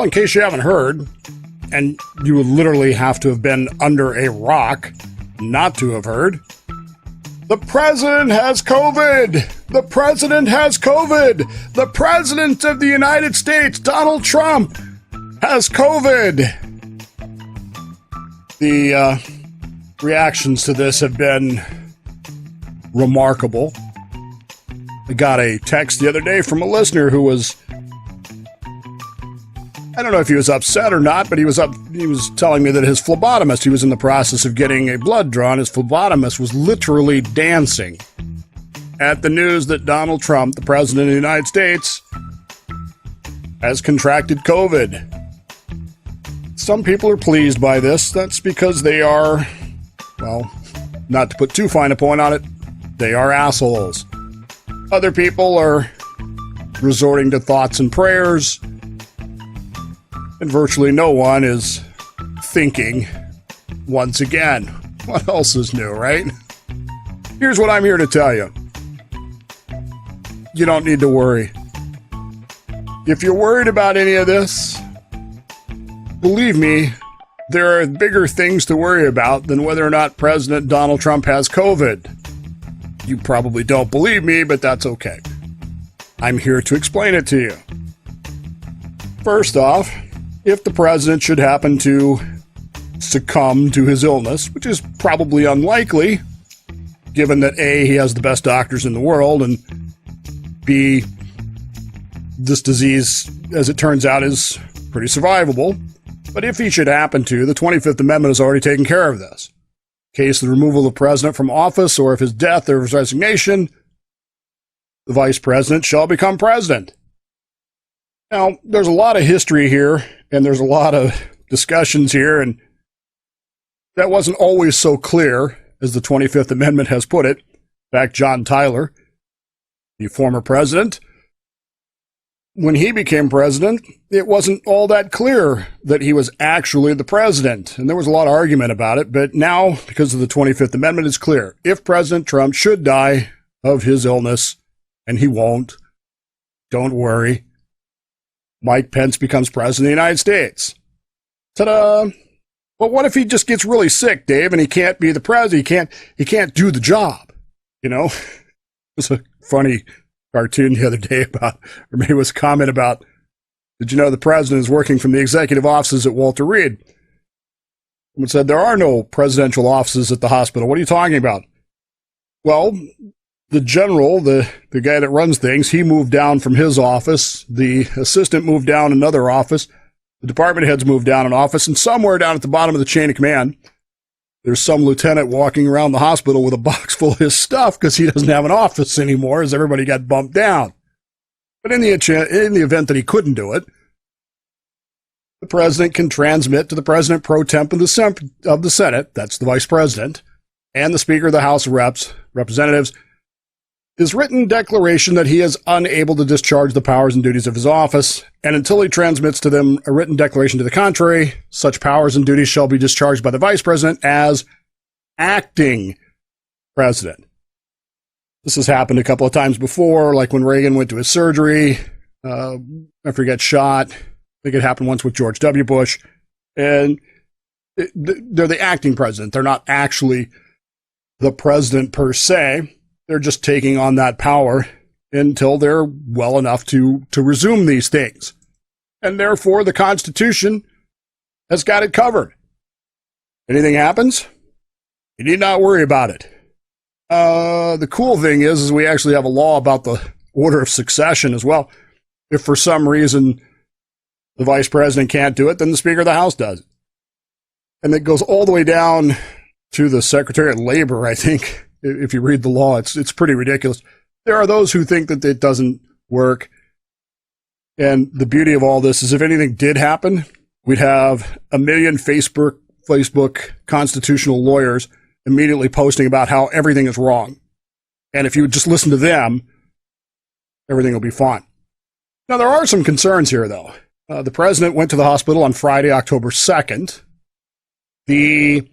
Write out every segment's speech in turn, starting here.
in case you haven't heard, and you would literally have to have been under a rock not to have heard, the president has COVID! The president has COVID! The president of the United States, Donald Trump, has COVID! The reactions to this have been remarkable. I got a text the other day from a listener who was, I don't know if he was upset or not, but he was telling me that his phlebotomist, he was in the process of getting a blood drawn, his phlebotomist was literally dancing at the news that Donald Trump, the president of the United States, has contracted COVID. Some people are pleased by this. That's because they are, well, not to put too fine a point on it, they are assholes. Other people are resorting to thoughts and prayers, and virtually no one is thinking once again. What else is new, right? Here's what I'm here to tell you. You don't need to worry. If you're worried about any of this, believe me, there are bigger things to worry about than whether or not President Donald Trump has COVID. You probably don't believe me, but that's okay. I'm here to explain it to you. First off, if the president should happen to succumb to his illness, which is probably unlikely, given that A, he has the best doctors in the world, and B, this disease, as it turns out, is pretty survivable. But if he should happen to, the 25th Amendment has already taken care of this. In case of the removal of the president from office, or of his death or his resignation, the vice president shall become president. Now, there's a lot of history here, and there's a lot of discussions here, and that wasn't always so clear as the 25th Amendment has put it. In fact, John Tyler, the former president, when he became president, it wasn't all that clear that he was actually the president, and there was a lot of argument about it, but now, because of the 25th Amendment, it's clear. If President Trump should die of his illness, and he won't, don't worry, Mike Pence becomes president of the United States. Ta-da! But what if he just gets really sick, Dave, and he can't be the president? He can't do the job, you know? It was a funny cartoon the other day about, or maybe it was a comment about, did you know the president is working from the executive offices at Walter Reed? Someone said, there are no presidential offices at the hospital. What are you talking about? Well, the general, the guy that runs things, he moved down from his office. The assistant moved down another office. The department heads moved down an office. And somewhere down at the bottom of the chain of command, there's some lieutenant walking around the hospital with a box full of his stuff because he doesn't have an office anymore as everybody got bumped down. But in the event that he couldn't do it, the president can transmit to the president pro temp of the Senate, that's the vice president, and the Speaker of the House of Representatives, his written declaration that he is unable to discharge the powers and duties of his office, and until he transmits to them a written declaration to the contrary, such powers and duties shall be discharged by the vice president as acting president. This has happened a couple of times before, like when Reagan went to his surgery after he got shot. I think it happened once with George W. Bush. And they're the acting president. They're not actually the president per se. They're just taking on that power until they're well enough to resume these things. And therefore, the Constitution has got it covered. Anything happens, you need not worry about it. The cool thing is we actually have a law about the order of succession as well. If for some reason the vice president can't do it, then the Speaker of the House does. And it goes all the way down to the Secretary of Labor, I think. If you read the law, it's pretty ridiculous. There are those who think that it doesn't work. And the beauty of all this is if anything did happen, we'd have 1 million Facebook constitutional lawyers immediately posting about how everything is wrong. And if you would just listen to them, everything will be fine. Now, there are some concerns here, though. The president went to the hospital on Friday, October 2nd. The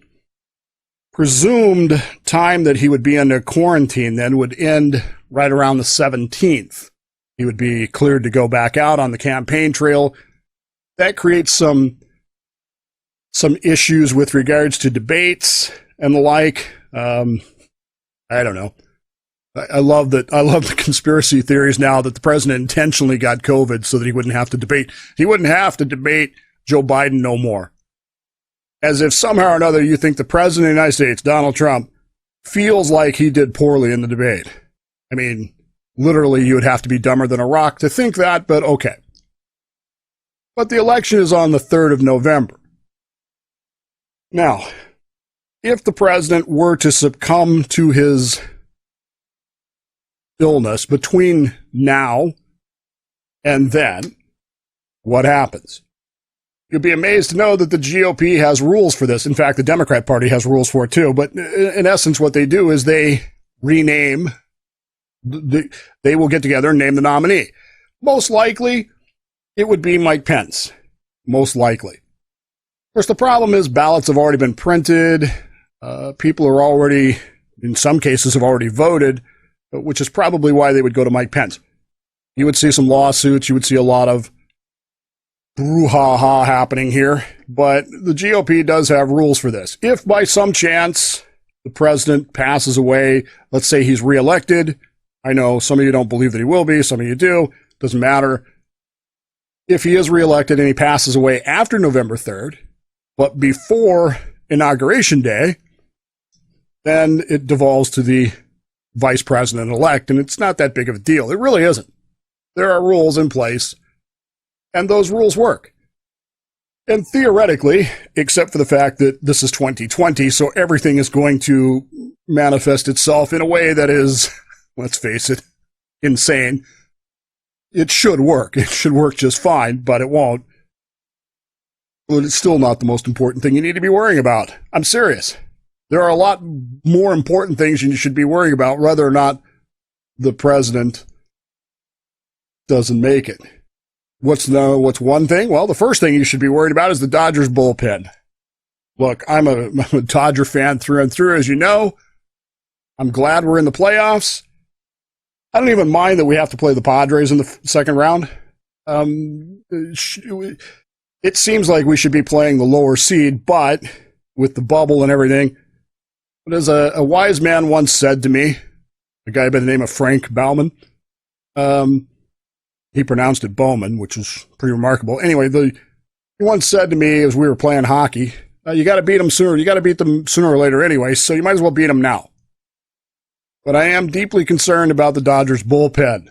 presumed time that he would be under quarantine then would end right around the 17th. He would be cleared to go back out on the campaign trail that creates some issues with regards to debates and the like. I don't know. I love that. I love the conspiracy theories now that the president intentionally got COVID so that he wouldn't have to debate. He wouldn't have to debate Joe Biden no more. As if somehow or another you think the president of the United States, Donald Trump, feels like he did poorly in the debate. I mean, literally, you would have to be dumber than a rock to think that, but okay. But the election is on the 3rd of November. Now, if the president were to succumb to his illness between now and then, what happens? You'll be amazed to know that the GOP has rules for this. In fact, the Democrat Party has rules for it too. But in essence, what they do is they rename, they will get together and name the nominee. Most likely, it would be Mike Pence. Most likely. Of course, the problem is ballots have already been printed. People are already, in some cases, have already voted, which is probably why they would go to Mike Pence. You would see some lawsuits. You would see a lot of brouhaha happening here. But the GOP does have rules for this. If by some chance the president passes away, let's say he's reelected. I know some of you don't believe that he will be. Some of you do. Doesn't matter. If he is reelected and he passes away after November 3rd, but before Inauguration Day, then it devolves to the vice president-elect, and it's not that big of a deal. It really isn't. There are rules in place, and those rules work. And theoretically, except for the fact that this is 2020, so everything is going to manifest itself in a way that is, let's face it, insane. It should work. It should work just fine, but it won't. But it's still not the most important thing you need to be worrying about. I'm serious. There are a lot more important things you should be worrying about, whether or not the president doesn't make it. What's one thing? Well, the first thing you should be worried about is the Dodgers bullpen. Look, I'm a Dodger fan through and through, as you know. I'm glad we're in the playoffs. I don't even mind that we have to play the Padres in the second round. It seems like we should be playing the lower seed, but with the bubble and everything. But as a wise man once said to me, a guy by the name of Frank Bowman, he pronounced it Bowman, which is pretty remarkable. Anyway, he once said to me as we were playing hockey, you got to beat them sooner. You got to beat them sooner or later anyway, so you might as well beat them now. But I am deeply concerned about the Dodgers bullpen.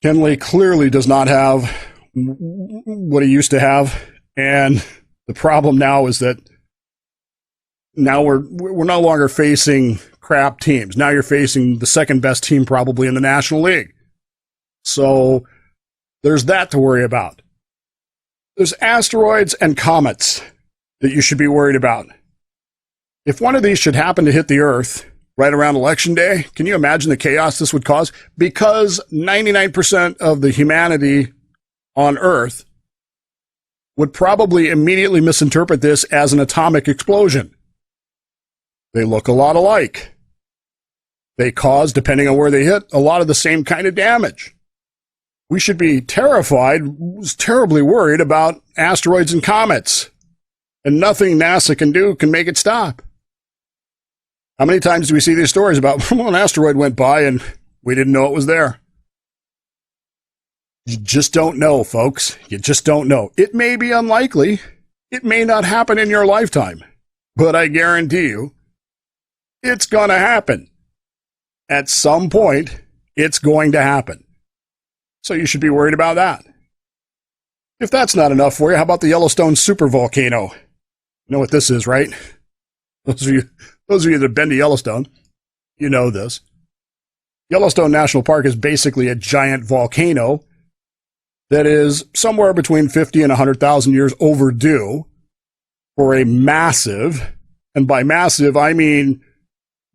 Kenley clearly does not have what he used to have, and the problem now is that now we're no longer facing crap teams. Now you're facing the second best team probably in the National League. So there's that to worry about. There's asteroids and comets that you should be worried about. If one of these should happen to hit the Earth right around Election Day, can you imagine the chaos this would cause? Because 99% of the humanity on Earth would probably immediately misinterpret this as an atomic explosion. They look a lot alike. They cause, depending on where they hit, a lot of the same kind of damage. We should be terrified, terribly worried about asteroids and comets. And nothing NASA can do can make it stop. How many times do we see these stories about, well, an asteroid went by and we didn't know it was there? You just don't know, folks. You just don't know. It may be unlikely. It may not happen in your lifetime. But I guarantee you, it's going to happen. At some point, it's going to happen. So you should be worried about that. If that's not enough for you, how about the Yellowstone supervolcano? You know what this is, right? Those of you that have been to Yellowstone, you know this. Yellowstone National Park is basically a giant volcano that is somewhere between 50 and 100,000 years overdue for a massive, and by massive, I mean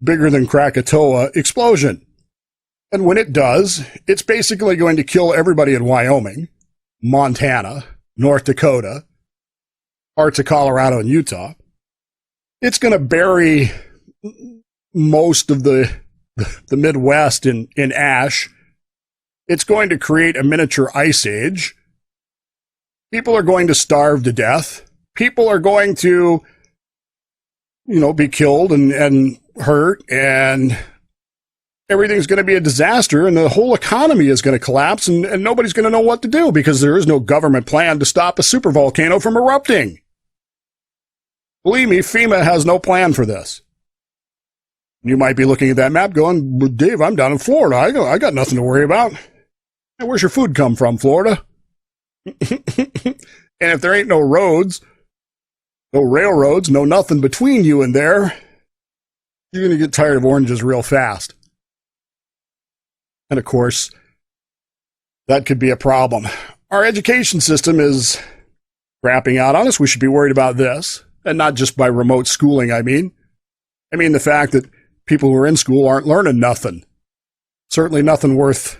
bigger than Krakatoa, explosion. And when it does, it's basically going to kill everybody in Wyoming, Montana, North Dakota, parts of Colorado and Utah. It's going to bury most of the Midwest in ash. It's going to create a miniature ice age. People are going to starve to death. People are going to, be killed and hurt, and everything's going to be a disaster, and the whole economy is going to collapse, and nobody's going to know what to do because there is no government plan to stop a supervolcano from erupting. Believe me, FEMA has no plan for this. You might be looking at that map going, Dave, I'm down in Florida. I got nothing to worry about. Hey, where's your food come from, Florida? And if there ain't no roads, no railroads, no nothing between you and there, you're going to get tired of oranges real fast. And of course, that could be a problem. Our education system is crapping out on us. We should be worried about this. And not just by remote schooling, I mean the fact that people who are in school aren't learning nothing. Certainly nothing worth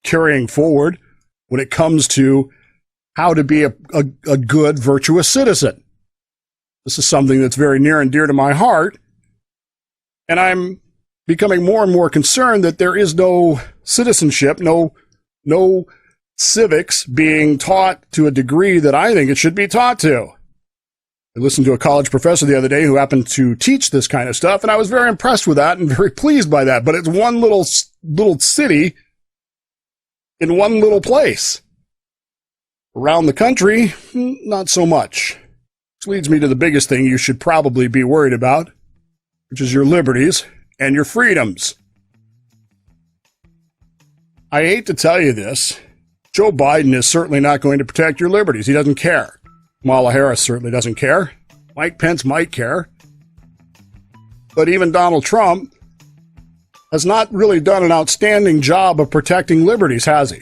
carrying forward when it comes to how to be a good, virtuous citizen. This is something that's very near and dear to my heart. And I'm becoming more and more concerned that there is no citizenship, no civics being taught to a degree that I think it should be taught to. I listened to a college professor the other day who happened to teach this kind of stuff, and I was very impressed with that and very pleased by that. But it's one little city in one little place. Around the country, not so much. Which leads me to the biggest thing you should probably be worried about, which is your liberties and your freedoms. I hate to tell you this. Joe Biden is certainly not going to protect your liberties. He doesn't care. Kamala Harris certainly doesn't care. Mike Pence might care. But even Donald Trump has not really done an outstanding job of protecting liberties, has he?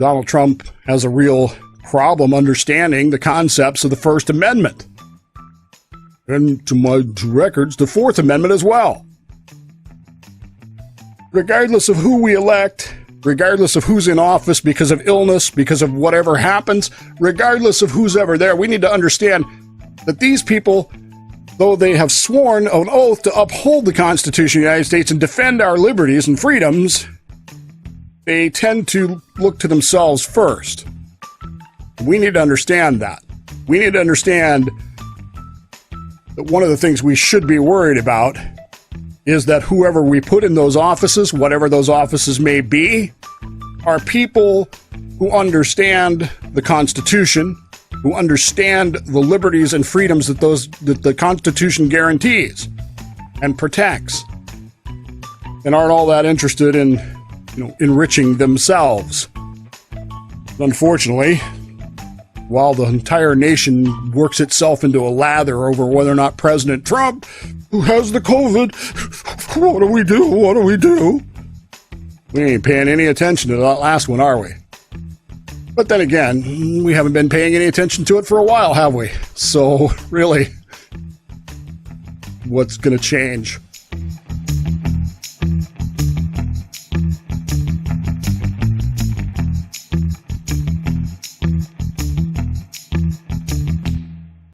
Donald Trump has a real problem understanding the concepts of the First Amendment. And to my records, the Fourth Amendment as well. Regardless of who we elect, regardless of who's in office because of illness, because of whatever happens, regardless of who's ever there, we need to understand that these people, though they have sworn an oath to uphold the Constitution of the United States and defend our liberties and freedoms, they tend to look to themselves first. We need to understand that. We need to understand that one of the things we should be worried about is that whoever we put in those offices, whatever those offices may be, are people who understand the Constitution, who understand the liberties and freedoms that the Constitution guarantees and protects, and aren't all that interested in enriching themselves. Unfortunately, while the entire nation works itself into a lather over whether or not President Trump, who has the COVID, what do we do? What do we do? We ain't paying any attention to that last one, are we? But then again, we haven't been paying any attention to it for a while, have we? So, really, what's going to change?